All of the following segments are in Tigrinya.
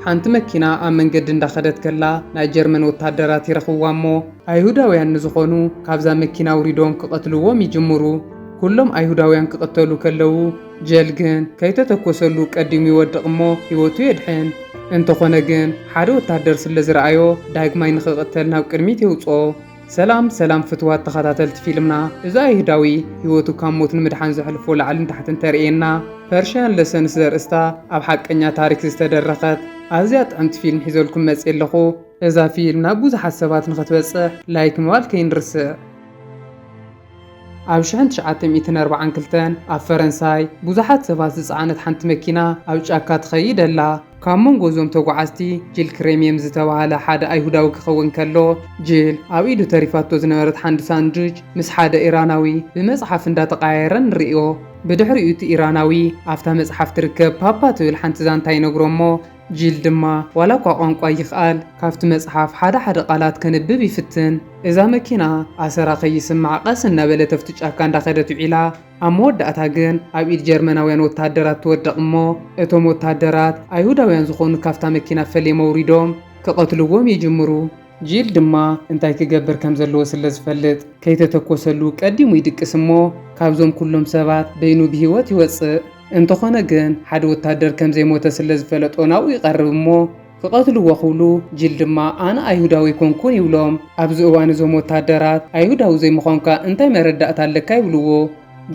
ሓንቲ መኪና ኣብ መንገዲ እንዳኸደት ከላ ናይ ጀርመን ወታደራት ይረኽብዋ እሞ ኣይሁዳውያን ዝኾኑ ካብዛ መኪና ውሪዶም ክቐትልዎም ይጅምሩ። ኩሎም ኣይሁዳውያን ክቐተሉ ከለዉ ጀል ግን ከይተተኮሰሉ ቀዲሙ ይወድቕ እሞ ህይወቱ የድሕን። እንተኾነ ግን ሓደ ወታደር ስለ ዝረኣዮ ዳግማይ ንኽቕተል ናብ ቅድሚት የውፅኦ። ሰላም ፍትዋት ተኸታተልቲ ፊልምና እዛ ኣይሁዳዊ ህይወቱ ካብ ሞት ንምድሓን ዘሕልፎ ላዕልን ታሕትን ተርእየና ፐርሽያን ለሰንስ ዘርእስታ ኣብ ሓቀኛ ታሪክ ዝተደረኸት ኣዝያ ጥዕምቲ ፊልም ሒዘልኩም መፅእ ኣለኹ። እዛ ፊልም ናብ ብዙሓት ሰባት ንኽትበፅሕ ላይክ ምባል ከይንርስዕ። ኣብ 1942 ኣብ ፈረንሳይ ብዙሓት ሰባት ዝፀዓነት ሓንቲ መኪና ኣብ ጫካ ትኸይድ ኣላ። ካብ መንጎ እዞም ተጓዓዝቲ ጂል ክሬሚየም ዝተባህለ ሓደ ኣይሁዳዊ ክኸውን ከሎ ጂል ኣብ ኢዱ ተሪፋቶ ዝነበረት ሓንቲ ሳንዱች ምስ ሓደ ኢራናዊ ብመፅሓፍ እንዳተቃየረ ንሪኦ። ብድሕሪኡ እቲ ኢራናዊ ኣብታ መፅሓፍ ትርከብ ፓፓ ትብል ሓንቲ ዛንታ ይነግሮ እሞ ጂል ድማ ዋላ እኳ ቋንቋ ይኽኣል ካብቲ መፅሓፍ ሓደ ቃላት ከንብብ ይፍትን። እዛ መኪና ኣሰራ ከይስማዕ ቀስ እናበለት ኣብቲ ጫካ እንዳኸደት ዒላ ኣብ መወዳእታ ግን ኣብ ኢድ ጀርመናውያን ወታደራት ትወድቕ እሞ እቶም ወታደራት ኣይሁዳውያን ዝኾኑ ካብታ መኪና ፈለዮም ውሪዶም ክቐትልዎም ይጅምሩ። ጂል ድማ እንታይ ክገብር ከም ዘለዎ ስለ ዝፈልጥ ከይተተኮሰሉ ቀዲሙ ይድቅስ እሞ ካብዞም ኩሎም ሰባት በይኑ ብሂወት ይወፅእ። እንተኾነ ግን ሓደ ወታደር ከም ዘይሞተ ስለ ዝፈለጦ ናብኡ ይቐርብ እሞ ክቐትልዎ ክብሉ ጂል ድማ ኣነ ኣይሁዳዊ ኮንኩን ይብሎም። ኣብዚ እዋን እዞም ወታደራት ኣይሁዳዊ ዘይምዃንካ እንታይ መረዳእታ ኣለካ ይብልዎ።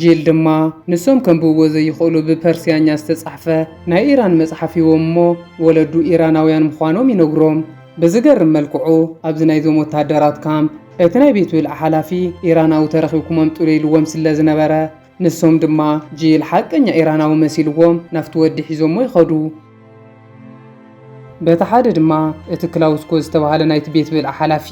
ጂል ድማ ንሶም ከንብብዎ ዘይኽእሉ ብፐርስያኛ ዝተጻሕፈ ናይ ኢራን መጽሓፍ ሂቦም እሞ ወለዱ ኢራናውያን ምዃኖም ይነግሮም። ብዝገርም መልክዑ ኣብዚ ናይዞም ወታደራት ካምፕ እቲ ናይ ቤት ብልዒ ሓላፊ ኢራናዊ ተረኺብኩም ኣምጡ ኢልዎም ስለ ዝነበረ ንሶም ድማ ጂል ሓቀኛ ኢራናዊ መሲልዎም ናፍቲ ወዲ ሒዞሞ ይኸዱ። በቲ ሓደ ድማ እቲ ክላውስኮ ዝተባህለ ናይቲ ቤት ብልዒ ሓላፊ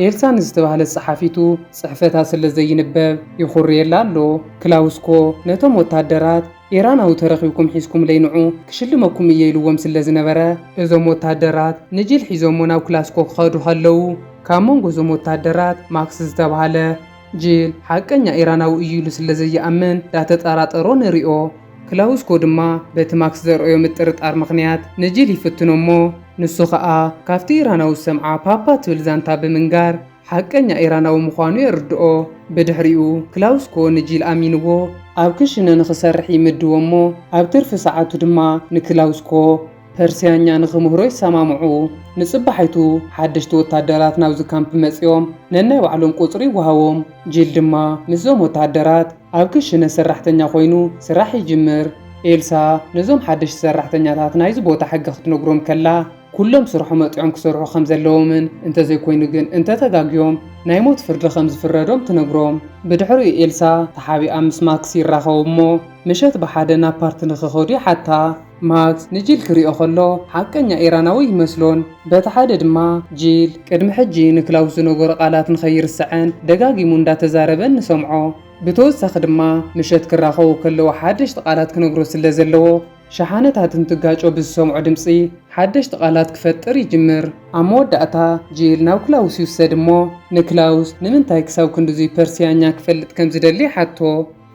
ኤልሳን ዝተባህለት ጸሓፊቱ ጽሕፈታ ስለ ዘይንበብ ይኹርየላ ኣሎ። ክላውስኮ ነቶም ወታደራት ኢራናዊ ተረኺብኩም ሒዝኩም ለይንዑ ክሽልመኩም እየ ኢልዎም ስለ ዝነበረ እዞም ወታደራት ንጂል ሒዞሞ ናብ ክላውስኮ ክኸዱ ከለዉ ካብ መንጎ እዞም ወታደራት ማክስ ዝተባህለ ጂል ሓቀኛ ኢራናዊ እዩ ኢሉ ስለ ዘይኣምን ዳተጠራጠሮ ንሪኦ። ክላውስኮ ድማ በቲ ማክስ ዘርአዮ ምጥርጣር ምኽንያት ንጂል ይፍትኖ እሞ ንሱ ኸኣ ካብቲ ኢራናዊ ሰምዓ ፓፓ ትብል ዛንታ ብምንጋር ሓቀኛ ኢራናዊ ምዃኑ የርድኦ። ብድሕሪኡ ክላውስኮ ንጂል ኣሚንዎ ኣብ ክሽነ ንኽሰርሕ ይምድዎ እሞ ኣብ ትርፊ ሰዓቱ ድማ ንክላውስኮ ፐርስያኛ ንኽምህሮ ይሰማምዑ። ንጽባሒቱ ሓደሽቲ ወታደራት ናብዚ ካምፕ መጺኦም ነናይ ባዕሎም ቁፅሪ ይወሃቦም። ጂል ድማ ምስዞም ወታደራት ኣብ ክሽነ ሰራሕተኛ ኮይኑ ስራሕ ይጅምር። ኤልሳ ነዞም ሓደሽቲ ሰራሕተኛታት ናይዚ ቦታ ሕጊ ክትነግሮም ከላ ኩሎም ስርሖም መጥዖም ክሰርሑ ከም ዘለዎምን እንተዘይኮይኑ ግን እንተተጋግዮም ናይ ሞት ፍርዲ ከም ዝፍረዶም ትነግሮም። ብድሕሪኡ ኤልሳ ተሓቢኣ ምስ ማክስ ይራኸቡ እሞ ምሸት ብሓደ ናብ ፓርቲ ንኽኸዱ ይሓታ። ማክስ ንጂል ክሪኦ ከሎ ሓቀኛ ኢራናዊ ይመስሎን። በቲ ሓደ ድማ ጂል ቅድሚ ሕጂ ንክላውስ ዝነገሮ ቃላት ንኸይርስዐን ደጋጊሙ እንዳተዛረበን ንሰምዖ። ብተወሳኺ ድማ ምሸት ክራኸቡ ከለዎ ሓደሽቲ ቃላት ክነግሮ ስለ ዘለዎ ሸሓነታት እንትጋጮ ብዝሰምዖ ድምፂ ሓደሽቲ ቃላት ክፈጥር ይጅምር። ኣብ መወዳእታ ጂል ናብ ክላውስ ይውሰድ እሞ ንክላውስ ንምንታይ ክሳብ ክንዲዙይ ፐርስያኛ ክፈልጥ ከም ዝደሊ ሓቶ።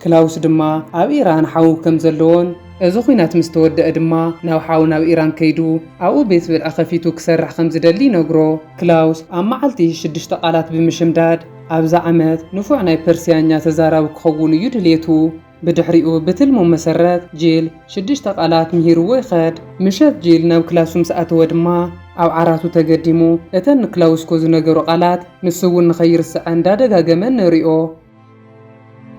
ክላውስ ድማ ኣብ ኢራን ሓው ከም ዘለዎን እዚ ኩናት ምስ ተወደአ ድማ ናብ ሓው ናብ ኢራን ከይዱ ኣብኡ ቤት ብልዒ ከፊቱ ክሰርሕ ከም ዝደሊ ይነግሮ። ክላውስ ኣብ መዓልቲ 6 ቃላት ብምሽምዳድ ኣብዛ ዓመት ንፉዕ ናይ ፐርስያኛ ተዛራቢ ክኸውን እዩ ድሌቱ። ብድሕሪኡ ብትልሞ መሰረት ጂል 6 ቃላት ምሂርዎ ይኸድ። ምሸት ጂል ናብ ክላሱ ምስ ኣተወ ድማ ኣብ ዓራቱ ተገዲሙ እተን ንክላውስኮ ዝነገሩ ቃላት ንሱ እውን ንኸይርስዐ እንዳደጋገመ ንሪኦ።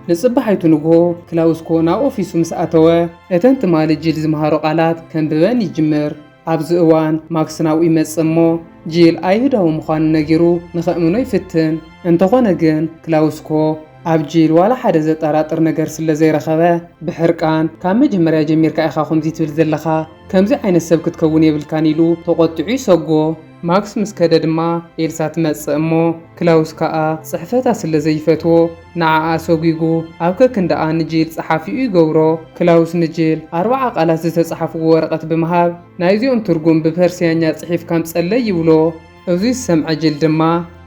ንጽባሒቱ ንግሆ ክላውስኮ ናብ ኦፊሱ ምስ ኣተወ እተን ትማሊ ጂል ዝመሃሮ ቃላት ከንብበን ይጅምር። ኣብዚ እዋን ማክስ ናብኡ ይመጽእ እሞ ጂል ኣይሁዳዊ ምዃኑ ነጊሩ ንኸእምኖ ይፍትን። እንተኾነ ግን ክላውስኮ ኣብ ጂል ዋላ ሓደ ዘጠራጥር ነገር ስለ ዘይረኸበ ብሕርቃን ካብ መጀመርያ ጀሚርካ ኢኻ ከምዚ ትብል ዘለኻ ከምዚ ዓይነት ሰብ ክትከውን የብልካን ኢሉ ተቆጢዑ ይሰጎ። ማክስ ምስ ከደ ድማ ኤልሳ ትመጽእ እሞ ክላውስ ከዓ ጽሕፈታ ስለ ዘይፈትዎ ንዓኣ ሰጊጉ ኣብ ከክንደኣ ንጂል ጸሓፊኡ ይገብሮ። ክላውስ ንጂል 40 ቃላት ዝተጻሕፍዎ ወረቐት ብምሃብ ናይዚኦም ትርጉም ብፐርስያኛ ጽሒፍካ ምጸለይ ይብሎ። እዚ ዝሰምዐ ጂል ድማ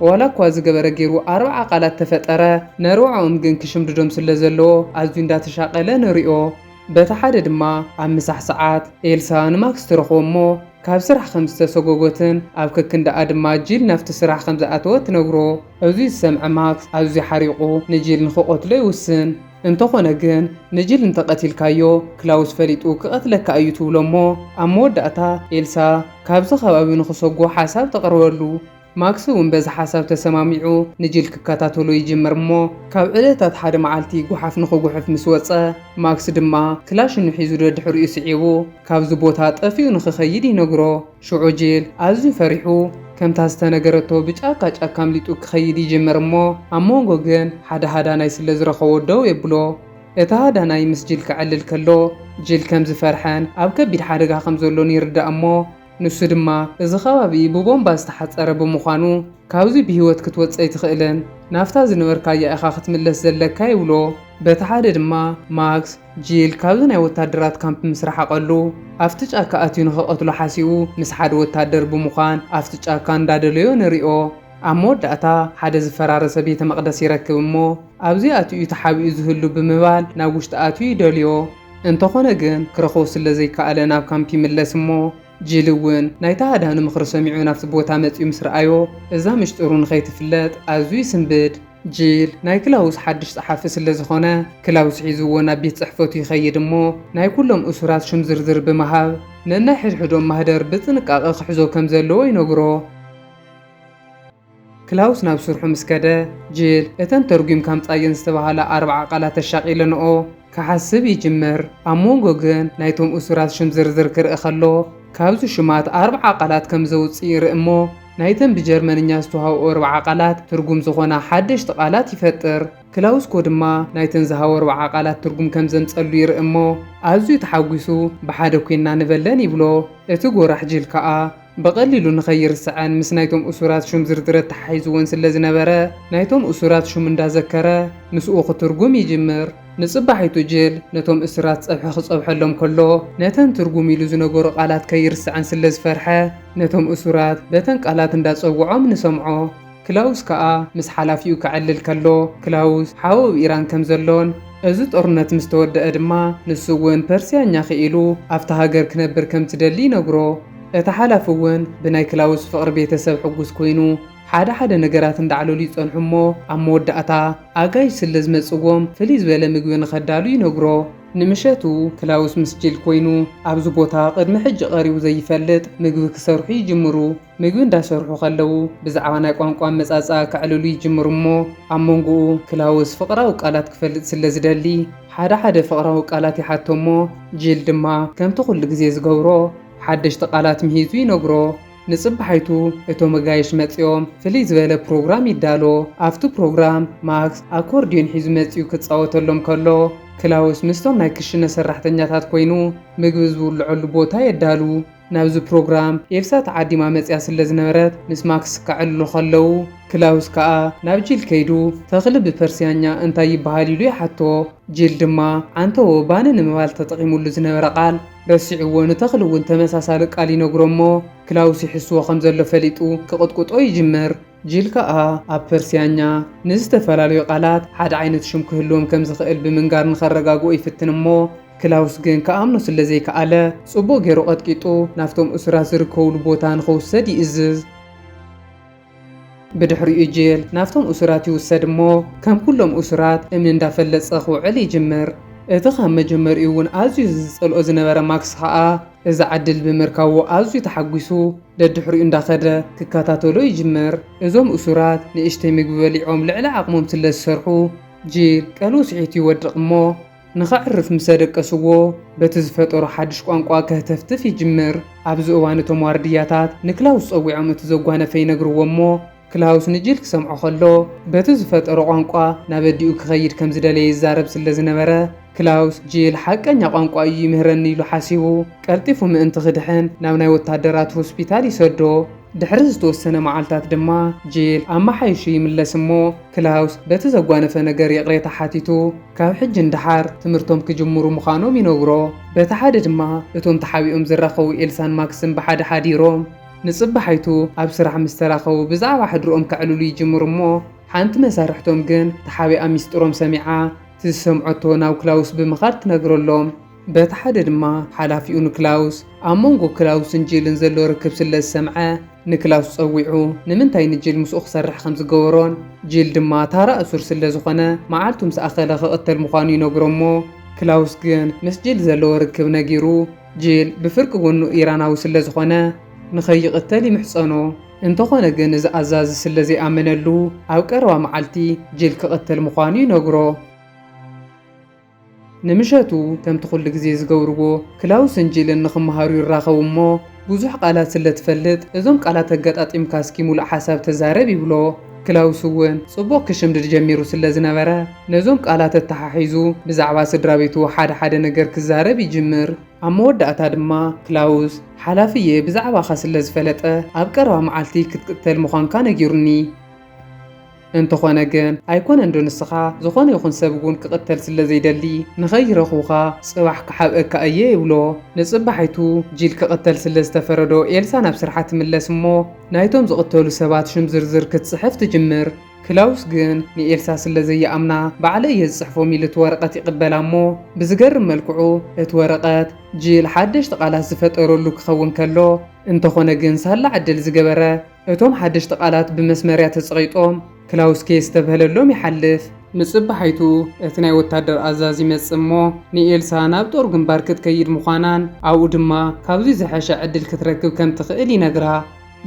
ዋላ እኳ ዝገበረ ገይሩ 40 ቃላት ተፈጠረ ነርውዖም ግን ክሽምድዶም ስለ ዘለዎ ኣዝዩ እንዳተሻቐለ ንሪኦ። በቲ ሓደ ድማ ኣብ ምሳሕ ሰዓት ኤልሳ ንማክስ ትረኽቦ እሞ ካብ ስራሕ ከም ዝተሰጎጎትን ኣብ ከክንዳኣ ድማ ጂል ናብቲ ስራሕ ከም ዝኣተወ ትነግሮ። እዚ ዝሰምዐ ማክስ ኣዝዩ ሓሪቑ ንጂል ንኽቆትሎ ይውስን። እንተኾነ ግን ንጂል እንተቐቲልካዮ ክላውስ ፈሊጡ ክቐትለካ እዩ ትብሎ እሞ ኣብ መወዳእታ ኤልሳ ካብዚ ከባቢ ንኽሰጎ ሓሳብ ተቕርበሉ። ማክስ እውን በዚ ሓሳብ ተሰማሚዑ ንጂል ክከታተሎ ይጅምር እሞ ካብ ዕለታት ሓደ መዓልቲ ጉሓፍ ንኽጉሕፍ ምስ ወፀ ማክስ ድማ ክላሽኑ ሒዙ ደድሕሪኡ ስዒቡ ካብዚ ቦታ ጠፊኡ ንኽኸይድ ይነግሮ። ሽዑ ጂል ኣዝዩ ፈሪሑ ከምታ ዝተነገረቶ ብጫካ ጫካ ኣምሊጡ ክኸይድ ይጅምር እሞ ኣብ መንጎ ግን ሓደ ሃዳናይ ስለ ዝረኸቦ ደው የብሎ። እቲ ሃዳናይ ምስ ጂል ክዕልል ከሎ ጂል ከም ዝፈርሐን ኣብ ከቢድ ሓደጋ ከም ዘሎን ይርዳእ እሞ ንሱ ድማ እዚ ከባቢ ብቦምባ ዝተሓፀረ ብምዃኑ ካብዚ ብሂወት ክትወፀይ ትኽእልን ናፍታ ዝነበርካያ ኢኻ ክትምለስ ዘለካ ይብሎ። በቲ ሓደ ድማ ማክስ ጂል ካብዚ ናይ ወታደራት ካምፕ ምስራሕ ኣቐሉ ኣብቲ ጫካ ኣትዩ ንኽቐትሎ ሓሲቡ ምስ ሓደ ወታደር ብምዃን ኣብቲ ጫካ እንዳደለዮ ንሪኦ። ኣብ መወዳእታ ሓደ ዝፈራረሰ ቤተ መቕደስ ይረክብ እሞ ኣብዚ ኣትዩ ተሓቢኡ ዝህሉ ብምባል ናብ ውሽጢ ኣትዩ ይደልዮ። እንተኾነ ግን ክረኽቦ ስለ ዘይከኣለ ናብ ካምፕ ይምለስ እሞ ጂል እውን ናይቲ ሃዳኑ ምኽሪ ሰሚዑ ናብቲ ቦታ መፂኡ ምስ ረኣዮ እዛ ምሽጥሩ ንኸይትፍለጥ ኣዝዩ ይስንብድ። ጂል ናይ ክላውስ ሓድሽ ጸሓፊ ስለ ዝኾነ ክላውስ ሒዝዎ ናብ ቤት ጽሕፈቱ ይኸይድ እሞ ናይ ኩሎም እሱራት ሽም ዝርዝር ብምሃብ ነናይ ሕድሕዶም ማህደር ብጥንቃቐ ክሕዞ ከም ዘለዎ ይነግሮ። ክላውስ ናብ ስርሑ ምስ ከደ ጂል እተን ተርጉምካ ምጻየን ዝተባሃላ 4 ቃላት ተሻቒለንኦ ክሓስብ ይጅምር። ኣብ መንጎ ግን ናይቶም እሱራት ሽም ዝርዝር ክርኢ ከሎ ካብዚ ሽማት 4 ቃላት ከም ዘውፅእ ይርኢ እሞ ናይተን ብጀርመንኛ ዝተዋህቦ 4 ቃላት ትርጉም ዝኾና ሓደሽቲ ቃላት ይፈጥር። ክላውስኮ ድማ ናይተን ዝሃቦ 4 ቃላት ትርጉም ከም ዘምፀሉ ይርኢ እሞ ኣዝዩ ተሓጒሱ ብሓደ ኮይና ንበለን ይብሎ። እቲ ጎራሕ ጂል ከዓ በቐሊሉ ንኸይርስዐን ምስ ናይቶም እሱራት ሹም ዝርዝረት ተሓሒዝዎን ስለ ዝነበረ ናይቶም እሱራት ሹም እንዳዘከረ ምስኡ ክትርጉም ይጅምር። ንጽባሒቱ ጂል ነቶም እስራት ፀብሒ ክፀብሐሎም ከሎ ነተን ትርጉም ኢሉ ዝነገሩ ቃላት ከይርስዐን ስለ ዝፈርሐ ነቶም እሱራት በተን ቃላት እንዳፀውዖም ንሰምዖ። ክላውስ ከዓ ምስ ሓላፊኡ ክዕልል ከሎ ክላውስ ሓወብ ኢራን ከም ዘሎን እዚ ጦርነት ምስ ተወደአ ድማ ንሱ እውን ፐርስያኛ ክኢሉ ኣብታ ሃገር ክነብር ከም ትደሊ ይነግሮ። እቲ ሓላፊ እውን ብናይ ክላውስ ፍቕሪ ቤተሰብ ሕጉስ ኮይኑ ሓደ ነገራት እንዳዕለሉ ይጸንሑ እሞ ኣብ መወዳእታ ኣጋይሽ ስለ ዝመጽዎም ፍልይ ዝበለ ምግቢ ንኸዳሉ ይነግሮ። ንምሸቱ ክላውስ ምስ ጂል ኮይኑ ኣብዚ ቦታ ቅድሚ ሕጂ ቀሪቡ ዘይፈልጥ ምግቢ ክሰርሑ ይጅምሩ። ምግቢ እንዳሰርሑ ከለው ብዛዕባ ናይ ቋንቋ መጻጻ ክዕልሉ ይጅምሩ እሞ ኣብ መንጎኡ ክላውስ ፍቕራዊ ቃላት ክፈልጥ ስለ ዝደሊ ሓደ ፍቕራዊ ቃላት ይሓቶ እሞ ጂል ድማ ከምቲ ኩሉ ግዜ ዝገብሮ ሓደሽቲ ቃላት ምሂዙ ይነግሮ። ንጽባሒቱ እቶም ኣጋይሽ መጺኦም ፍልይ ዝበለ ፕሮግራም ይዳሎ። ኣብቲ ፕሮግራም ማክስ ኣኮርዲዮን ሒዙ መጺኡ ክጻወተሎም ከሎ ክላውስ ምስቶም ናይ ክሽነ ሰራሕተኛታት ኮይኑ ምግቢ ዝብልዐሉ ቦታ የዳሉ። ናብዚ ፕሮግራም ኤልሳ ተዓዲማ መጽያ ስለ ዝነበረት ምስ ማክስ ክዕልሉ ከለው ክላውስ ከዓ ናብ ጂል ከይዱ ተኽሊ ብፐርስያኛ እንታይ ይበሃል ኢሉ ይሓቶ። ጂል ድማ ዓንተዎ ባነ ንምባል ተጠቒሙሉ ዝነበረ ቃል ረሲዕዎ ንተኽሊ እውን ተመሳሳሊ ቃል ይነግሮ እሞ ክላውስ ይሕስዎ ከም ዘሎ ፈሊጡ ክቕጥቅጦ ይጅምር። ጂል ከዓ ኣብ ፐርስያኛ ንዝተፈላለዩ ቃላት ሓደ ዓይነት ሽም ክህልዎም ከም ዝኽእል ብምንጋር ንኸረጋግኦ ይፍትን እሞ ክላውስ ግን ከኣምኖ ስለ ዘይከኣለ ጽቡቕ ገይሩ ቀጥቂጡ ናፍቶም እሱራት ዝርከብሉ ቦታ ንኽውሰድ ይእዝዝ። ብድሕሪኡ ጂል ናፍቶም እሱራት ይውሰድ እሞ ከም ኩሎም እሱራት እምኒ እንዳፈለጸ ክውዕል ይጅምር። እቲ ካብ መጀመሪኡ እውን ኣዝዩ ዝጸልኦ ዝነበረ ማክስ ከዓ እዚ ዓድል ብምርካቡ ኣዝዩ ተሓጒሱ ደድሕሪኡ እንዳኸደ ክከታተሎ ይጅምር። እዞም እሱራት ንእሽተይ ምግቢ በሊዖም ልዕሊ ዓቕሞም ስለ ዝሰርሑ ጂል ቀልቡ ስዒቱ ይወድቕ እሞ ንኽዕርፍ ምስ ደቀስዎ በቲ ዝፈጠሮ ሓድሽ ቋንቋ ከህተፍትፍ ይጅምር። ኣብዚ እዋን እቶም ዋርድያታት ንክላውስ ፀዊዖም እቲ ዘጓነፈ ይነግርዎ እሞ ክላውስ ንጂል ክሰምዖ ከሎ በቲ ዝፈጠሮ ቋንቋ ናብ ኣዲኡ ክኸይድ ከም ዝደለየ ይዛረብ ስለ ዝነበረ ክላውስ ጂል ሓቀኛ ቋንቋ እዩ ይምህረኒ ኢሉ ሓሲቡ ቀልጢፉ ምእንቲ ክድሕን ናብ ናይ ወታደራት ሆስፒታል ይሰዶ። ድሕሪ ዝተወሰነ መዓልታት ድማ ጂል ኣመሓይሹ ይምለስ እሞ ክላውስ በቲ ዘጓነፈ ነገር የቕሬታ ሓቲቱ ካብ ሕጂ እንድሓር ትምህርቶም ክጅምሩ ምዃኖም ይነግሮ። በቲ ሓደ ድማ እቶም ተሓቢኦም ዝራኸቡ ኤልሳን ማክስን ብሓደ ሓዲሮም ንጽባሒቱ ኣብ ስራሕ ምስ ተራኸቡ ብዛዕባ ሕድሮኦም ክዕልሉ ይጅምሩ እሞ ሓንቲ መሳርሕቶም ግን ተሓቢኣ ሚስጥሮም ሰሚዓ ትሰምዖቶ ናብ ክላውስ ብምኻድ ትነግረሎም። በቲ ሓደ ድማ ሓላፊኡ ንክላውስ ኣብ መንጎ ክላውስን ጂልን ዘሎ ርክብ ስለ ዝሰምዐ ንክላውስ ፀዊዑ ንምንታይ ንጂል ምስኡ ክሰርሕ ከም ዝገበሮን ጂል ድማ ታራ እሱር ስለ ዝኾነ መዓልቱ ምስ ኣኸለ ክቕተል ምዃኑ ይነግሮ እሞ ክላውስ ግን ምስ ጂል ዘለዎ ርክብ ነጊሩ ጂል ብፍርቂ ጎኑ ኢራናዊ ስለ ዝኾነ ንኸይቕተል ይምሕፀኖ። እንተኾነ ግን እዚ ኣዛዚ ስለ ዘይኣመነሉ ኣብ ቀረባ መዓልቲ ጂል ክቕተል ምዃኑ ይነግሮ። ንምሸቱ ከምቲ ኩሉ ግዜ ዝገብርዎ ክላውስን ጂልን ንኽመሃሩ ይራኸቡ እሞ ብዙሕ ቃላት ስለ ትፈልጥ እዞም ቃላት ኣገጣጢምካ እስኪ ሙሉእ ሓሳብ ተዛረብ ይብሎ። ክላውስ እውን ጽቡቕ ክሽምድድ ጀሚሩ ስለ ዝነበረ ነዞም ቃላት እተሓሒዙ ብዛዕባ ስድራ ቤቱ ሓደ ነገር ክዛረብ ይጅምር። ኣብ መወዳእታ ድማ ክላውስ ሓላፍየ ብዛዕባኻ ስለ ዝፈለጠ ኣብ ቀረባ መዓልቲ ክትቅተል ምዃንካ ነጊሩኒ እንተኾነ ግን ኣይኮነን ዶ ንስኻ ዝኾነ ይኹን ሰብ እውን ክቕተል ስለ ዘይደሊ ንኸይረኽቡኻ ጽባሕ ክሓብአካ እየ ይብሎ። ንጽባሒቱ ጂል ክቕተል ስለ ዝተፈረዶ ኤልሳ ናብ ስርሓ ትምለስ እሞ ናይቶም ዝቕተሉ ሰባት ሽም ዝርዝር ክትጽሕፍ ትጅምር። ክላውስ ግን ንኤልሳ ስለ ዘይኣምና ባዕለ እየ ዝጽሕፎም ኢሉ እቲ ወረቐት ይቕበላ እሞ ብዝገርም መልክዑ እቲ ወረቐት ጂል ሓደሽቲ ቃላት ዝፈጠረሉ ክኸውን ከሎ እንተኾነ ግን ሳላ ዕድል ዝገበረ እቶም ሓደሽቲ ቃላት ብመስመርያ ተጸቒጦም ክላውስ ኬስ ተብህለሎም ይሓልፍ። ንጽባሒቱ እቲ ናይ ወታደር ኣዛዚ ይመጽእ እሞ ንኤልሳ ናብ ጦር ግንባር ክትከይድ ምዃናን ኣብኡ ድማ ካብዚ ዝሐሸ ዕድል ክትረክብ ከም ትኽእል ይነግራ።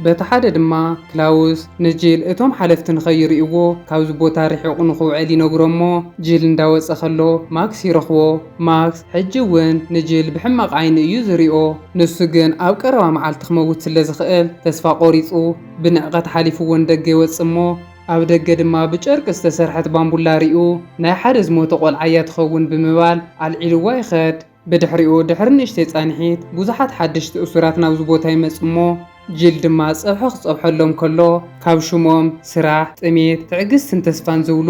በቲ ሓደ ድማ ክላውስ ንጂል እቶም ሓለፍቲ ንኸይርእይዎ ካብዚ ቦታ ርሒቑ ንኽውዕል ይነግሮ እሞ ጂል እንዳወፀ ከሎ ማክስ ይረኽቦ። ማክስ ሕጂ እውን ንጂል ብሕማቕ ዓይኒ እዩ ዝሪኦ። ንሱ ግን ኣብ ቀረባ መዓልቲ ክመውት ስለ ዝኽእል ተስፋ ቆሪፁ ብንዕቐት ሓሊፍዎ ንደገ ይወፅእ እሞ ኣብ ደገ ድማ ብጨርቂ ዝተሰርሐት ባምቡላ ሪኡ ናይ ሓደ ዝሞተ ቆልዓ እያ ትኸውን ብምባል ኣልዒልዋ ይኸድ። ብድሕሪኡ ድሕሪ ንእሽተይ ጻንሒት ብዙሓት ሓደሽቲ እሱራት ናብዚ ቦታ ይመጽእ እሞ ጂል ድማ ፀብሒ ክፀብሐሎም ከሎ ካብ ሽሞም ስራሕ፣ ጥሜት፣ ትዕግስትን ተስፋን ዝብሉ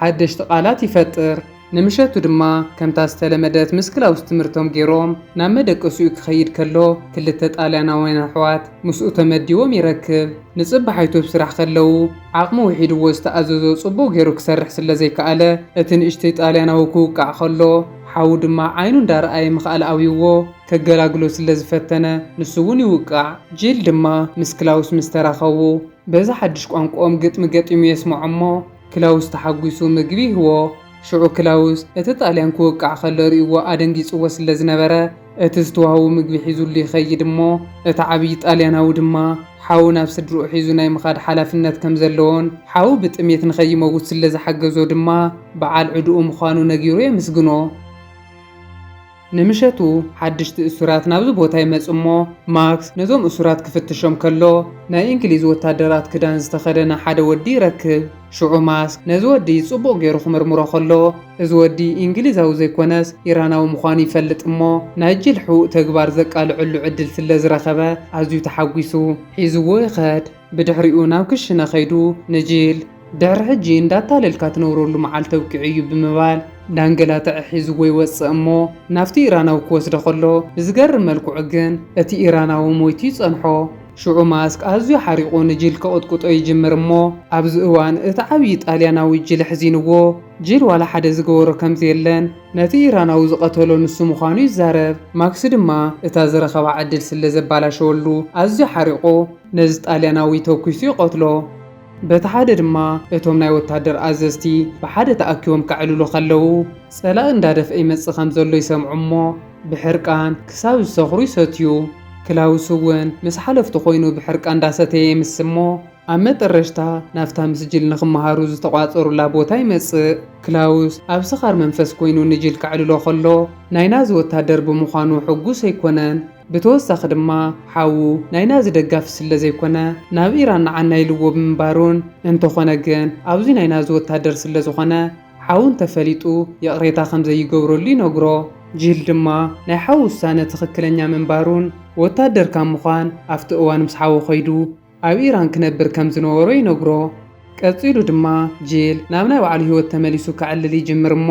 ሓደሽቲ ቃላት ይፈጥር። ንምሸቱ ድማ ከምታ ዝተለመደት ምስ ክላውስ ትምህርቶም ገይሮም ናብ መደቀሲኡ ክኸይድ ከሎ ክልተ ጣልያናውያን ኣሕዋት ምስኡ ተመዲቦም ይረክብ። ንጽባሒቱ ብስራሕ ከለው ዓቕሙ ውሒድዎ ዝተኣዘዞ ጽቡቕ ገይሩ ክሰርሕ ስለ ዘይከኣለ እቲ ንእሽተይ ጣልያናዊ ክውቃዕ ከሎ ሓው ድማ ዓይኑ እንዳረኣየ ምኽኣል ኣውይዎ ከገላግሎ ስለ ዝፈተነ ንሱ እውን ይውቃዕ። ጂል ድማ ምስ ክላውስ ምስ ተራኸቡ በዛ ሓድሽ ቋንቋኦም ግጥሚ ገጢሙ የስምዖ እሞ ክላውስ ተሓጒሱ ምግቢ ይህቦ። ሽዑ ክላውስ እቲ ጣልያን ክውቃዕ ከሎ ርእይዎ ኣደንጊፅዎ ስለ ዝነበረ እቲ ዝተዋህቡ ምግቢ ሒዙሉ ይኸይድ እሞ እቲ ዓብዪ ጣልያናዊ ድማ ሓው ናብ ስድርኡ ሒዙ ናይ ምኻድ ሓላፍነት ከም ዘለዎን ሓው ብጥሜት ንኸይመውት ስለ ዝሓገዞ ድማ በዓል ዕዱኡ ምዃኑ ነጊሩ የምስግኖ። ንምሸቱ ሓድሽቲ እሱራት ናብዚ ቦታ ይመጽእ እሞ ማክስ ነዞም እሱራት ክፍትሾም ከሎ ናይ እንግሊዝ ወታደራት ክዳን ዝተኸደነ ሓደ ወዲ ይረክብ። ሽዑ ማስክ ነዚ ወዲ ጽቡቕ ገይሩ ክምርምሮ ከሎ እዚ ወዲ እንግሊዛዊ ዘይኮነስ ኢራናዊ ምዃኑ ይፈልጥ እሞ ናይ ጂል ሕቡእ ተግባር ዘቃልዐሉ ዕድል ስለ ዝረኸበ ኣዝዩ ተሓጒሱ ሒዝዎ ይኸድ። ብድሕሪኡ ናብ ክሽነ ኸይዱ ንጂል ድሕሪ ሕጂ እንዳታለልካ ትነብረሉ መዓልቲ ኣውኪዑ እዩ ብምባል ዳንገላትዕ ሒዝዎ ይወፅእ እሞ ናብቲ ኢራናዊ ክወስዶ ከሎ ብዝገርም መልክዑ ግን እቲ ኢራናዊ ሞይቱ ይጸንሖ። ሽዑ ማስክ ኣዝዩ ሓሪቑ ንጂል ከቕጥቅጦ ይጅምር እሞ ኣብዚ እዋን እቲ ዓብዪ ጣልያናዊ ጂል ሕዚንዎ ጂል ዋላ ሓደ ዝገበሮ ከምዘየለን ነቲ ኢራናዊ ዝቐተሎ ንሱ ምዃኑ ይዛረብ። ማክስ ድማ እታ ዝረኸባ ዕድል ስለ ዘባላሸወሉ ኣዝዩ ሓሪቑ ነዚ ጣልያናዊ ተኩሱ ይቆትሎ። በቲ ሓደ ድማ እቶም ናይ ወታደር ኣዘዝቲ ብሓደ ተኣኪቦም ካዕልሉ ከለዉ ጸላእ እንዳደፍአ ይመጽእ ከም ዘሎ ይሰምዑ እሞ ብሕርቃን ክሳብ ዝሰኽሩ ይሰትዩ። ክላውስ እውን ምስ ሓለፍቱ ኮይኑ ብሕርቃን እንዳሰተየ ይምስእ እሞ ኣብ መጠረሽታ ናፍታ ምስ ጂል ንኽመሃሩ ዝተቋፀሩላ ቦታ ይመጽእ። ክላውስ ኣብ ስኻር መንፈስ ኮይኑ ንጂል ካዕልሎ ከሎ ናይ ናዚ ወታደር ብምዃኑ ሕጉስ ኣይኮነን። ብተወሳኺ ድማ ሓው ናይ ናዚ ደጋፊ ስለ ዘይኮነ ናብ ኢራን ንዓና ኢልዎ ብምንባሩን እንተኾነ ግን ኣብዚ ናይ ናዚ ወታደር ስለ ዝኾነ ሓውን ተፈሊጡ የቕሬታ ከም ዘይገብረሉ ይነግሮ። ጂል ድማ ናይ ሓው ውሳነ ትኽክለኛ ምንባሩን ወታደር ካብ ምዃን ኣብቲ እዋን ምስ ሓው ኸይዱ ኣብ ኢራን ክነብር ከም ዝነበሮ ይነግሮ። ቀፂሉ ድማ ጂል ናብ ናይ ባዕሉ ህይወት ተመሊሱ ክዕልል ይጅምር እሞ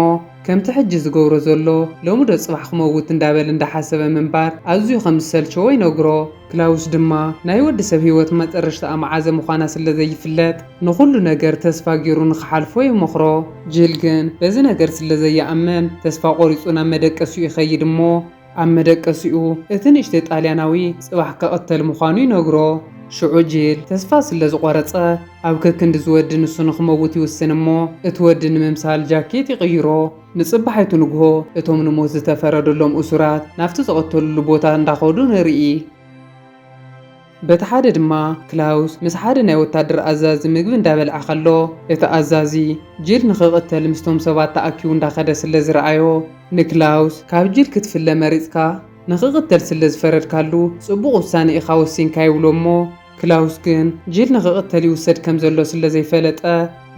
ከምቲ ሕጂ ዝገብሮ ዘሎ ሎሙዶ ጽባሕ ክመውት እንዳበል እንዳሓሰበ ምንባር ኣዝዩ ከም ዝሰልቸዎ ይነግሮ። ክላውስ ድማ ናይ ወዲ ሰብ ህይወት መጨረሻ መዓዘ ምዃና ስለ ዘይፍለጥ ንኹሉ ነገር ተስፋ ገይሩ ንኽሓልፎ ይመኽሮ። ጅል ግን በዚ ነገር ስለ ዘይኣምን ተስፋ ቆሪጹ ናብ መደቀሲኡ ይኸይድ እሞ ኣብ መደቀሲኡ እቲ ንእሽተይ ጣልያናዊ ጽባሕ ከቐተል ምዃኑ ይነግሮ። ሽዑ ጅል ተስፋ ስለ ዝቆረጸ ኣብ ከክንዲ ዝወዲ ንሱ ንኽመውት ይውስን እሞ እቲ ወዲ ንምምሳል ጃኬት ይቕይሮ። ንጽባሓይቱ ንግሆ እቶም ንሞት ዝተፈረደሎም እሱራት ናፍቲ ዝቐተሉሉ ቦታ እንዳኸዱ ንርኢ። በቲ ሓደ ድማ ክላውስ ምስ ሓደ ናይ ወታደር ኣዛዚ ምግቢ እንዳበልዓ ኸሎ እቲ ኣዛዚ ጅል ንኽቕተል ምስቶም ሰባት ተኣኪቡ እንዳኸደ ስለ ዝረኣዮ ንክላውስ ካብ ጅል ክትፍለ መሪፅካ ንኽቕተል ስለ ዝፈረድካሉ ጽቡቕ ውሳነ ኢኻ ወሲንካ ይብሎ እሞ ክላውስ ግን ጅል ንኽቕተል ይውሰድ ከም ዘሎ ስለ ዘይፈለጠ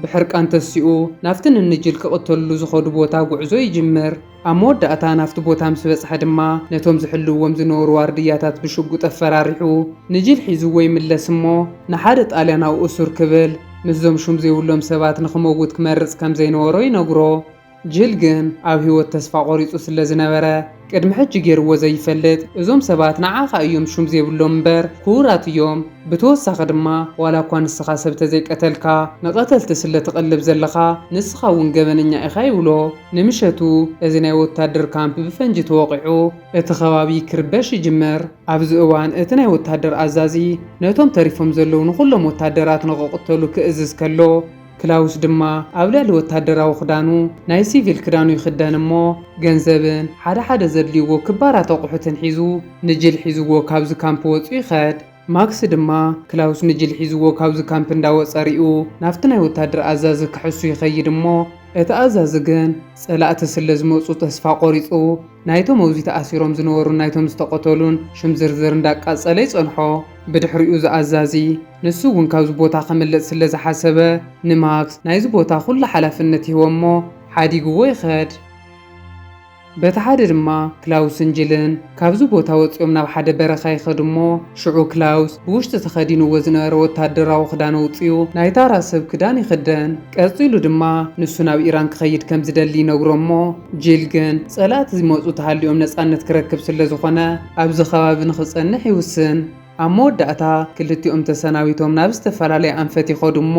ብሕርቃን ተሲኡ ናፍቲ ንጅል ክቕተልሉ ዝኸዱ ቦታ ጉዕዞ ይጅምር። ኣብ መወዳእታ ናፍቲ ቦታ ምስ በጽሐ ድማ ነቶም ዝሕልዎም ዝነበሩ ዋርድያታት ብሽጉጥ ኣፈራሪሑ ንጅል ሒዝዎ ይምለስ እሞ ንሓደ ጣልያናዊ እሱር ክብል ምስዞም ሹም ዘይብሎም ሰባት ንኽመውት ክመርጽ ከም ዘይነበሮ ይነግሮ። ጅል ግን ኣብ ህይወት ተስፋ ቆሪጹ ስለ ዝነበረ ቅድሚ ሕጂ ገይርዎ ዘይፈልጥ እዞም ሰባት ንዓኻ እዮም ሹም ዘይብሎም እምበር ክቡራት እዮም። ብተወሳኺ ድማ ዋላ እኳ ንስኻ ሰብ ተዘይቀተልካ ንቐተልቲ ስለ ትቕልብ ዘለኻ ንስኻ እውን ገበነኛ ኢኻ ይብሎ። ንምሸቱ እዚ ናይ ወታደር ካምፕ ብፈንጂ ተወቂዑ እቲ ከባቢ ክርበሽ ይጅምር። ኣብዚ እዋን እቲ ናይ ወታደር ኣዛዚ ነቶም ተሪፎም ዘለዉ ንኹሎም ወታደራት ንኽቕተሉ ክእዝዝ ከሎ ክላውስ ድማ ኣብ ልዕሊ ወታደራዊ ክዳኑ ናይ ሲቪል ክዳኑ ይኽደን እሞ ገንዘብን ሓደ ዘድልይዎ ክባራት ኣቑሑትን ሒዙ ንጅል ሒዝዎ ካብዚ ካምፕ ወፂኡ ይኸድ። ማክስ ድማ ክላውስ ንጅል ሒዝዎ ካብዚ ካምፕ እንዳወፀ ሪኡ ናፍቲ ናይ ወታደር ኣዛዚ ክሕሱ ይኸይድ እሞ እቲ ኣዛዚ ግን ጸላእቲ ስለ ዝመፁ ተስፋ ቆሪጹ ናይቶም ኣብዙ ተኣሲሮም ዝነበሩ ናይቶም ዝተቐተሉን ሽም ዝርዝር እንዳቃጸለ ይጸንሖ። ብድሕሪኡ ዝኣዛዚ ንሱ እውን ካብዚ ቦታ ኸመለጥ ስለ ዝሓሰበ ንማክስ ናይዚ ቦታ ኩሉ ሓላፍነት ይህቦ እሞ ሓዲግዎ ይኸድ። በቲ ሓደ ድማ ክላውስን ጅልን ካብዚ ቦታ ወፂኦም ናብ ሓደ በረኻ ይኸዱ እሞ ሽዑ ክላውስ ብውሽጢ ተኸዲንዎ ዝነበረ ወታደራዊ ክዳን ወፂኡ ናይ ታራ ሰብ ክዳን ይኽደን። ቀፂሉ ድማ ንሱ ናብ ኢራን ክኸይድ ከም ዝደሊ ይነግሮ እሞ ጅል ግን ጸላእቲ ዝመፁ ተሃልዮም ነፃነት ክረክብ ስለ ዝኾነ ኣብዚ ከባቢ ንኽጸንሕ ይውስን። ኣብ መወዳእታ ክልቲኦም ተሰናቢቶም ናብ ዝተፈላለየ ኣንፈት ይኸዱ እሞ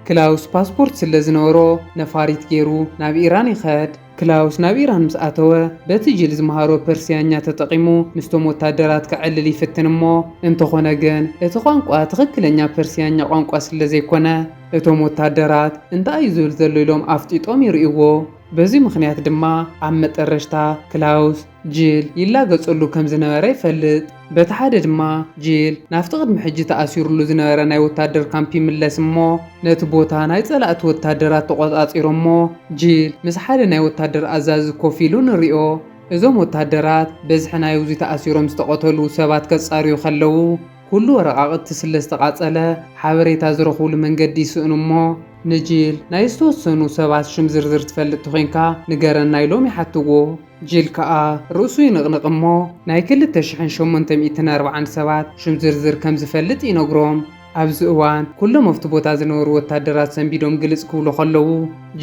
ክላውስ ፓስፖርት ስለ ዝነበሮ ነፋሪት ገይሩ ናብ ኢራን ይኸድ። ክላውስ ናብ ኢራን ምስ ኣተወ በቲ ጅል ዝመሃሮ ፐርስያኛ ተጠቂሙ ምስቶም ወታደራት ክዕልል ይፍትን እሞ እንተኾነ ግን እቲ ቋንቋ ትኽክለኛ ፐርስያኛ ቋንቋ ስለ ዘይኮነ እቶም ወታደራት እንታይ እዩ ዝብል ዘሎ ኢሎም ኣፍጢጦም ይርእይዎ። በዚ ምኽንያት ድማ ኣብ መጨረሽታ ክላውስ ጅል ይላገጸሉ ከም ዝነበረ ይፈልጥ። በቲ ሓደ ድማ ጅል ናፍቲ ቅድሚ ሕጂ ተኣሲሩሉ ዝነበረ ናይ ወታደር ካምፕ ይምለስ እሞ ነቲ ቦታ ናይ ጸላእቲ ወታደራት ተቆጻጺሮ እሞ ጅል ምስ ሓደ ናይ ወታደር ኣዛዚ ኮፍ ኢሉ ንሪኦ። እዞም ወታደራት በዝሒ ናይ ኣብዙ ተኣሲሮም ዝተቐተሉ ሰባት ከጻርዩ ከለዉ ኩሉ ወረቓቕቲ ስለ ዝተቓጸለ ሓበሬታ ዝረኽብሉ መንገዲ ይስእኑ እሞ ንጅል ናይ ዝተወሰኑ ሰባት ሽም ዝርዝር ትፈልጥ ኮይንካ ንገረና ኢሎም ይሓትዎ። ጅል ከዓ ርእሱ ይንቕንቕ እሞ ናይ 2840 ሰባት ሽም ዝርዝር ከም ዝፈልጥ ይነግሮም። ኣብዚ እዋን ኩሎም ኣብቲ ቦታ ዝነበሩ ወታደራት ሰንቢዶም ግልጽ ክብሉ ከለዉ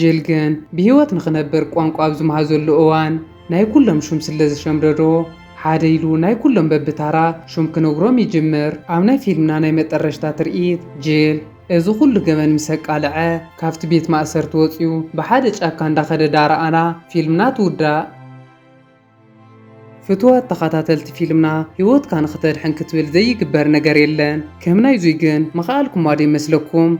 ጅል ግን ብህይወት ንኽነብር ቋንቋ ኣብ ዝመሃዘሉ እዋን ናይ ኩሎም ሹም ስለ ዝሸምደዶ ሓደ ኢሉ ናይ ኩሎም በብታራ ሹም ክነግሮም ይጅምር። ኣብ ናይ ፊልምና ናይ መጨረሽታ ትርኢት ጅል እዚ ኩሉ ገበን ምስ ኣቃልዐ ካብቲ ቤት ማእሰርቲ ወፂኡ ብሓደ ጫካ እንዳኸደ ዳረኣና ፊልምና ትውዳእ። ፍትዋት ተኸታተልቲ ፊልምና ህይወትካ ንኽተድሕን ክትብል ዘይግበር ነገር የለን። ከም ናይ ዙይ ግን መኻኣልኩም ዋደ ይመስለኩም?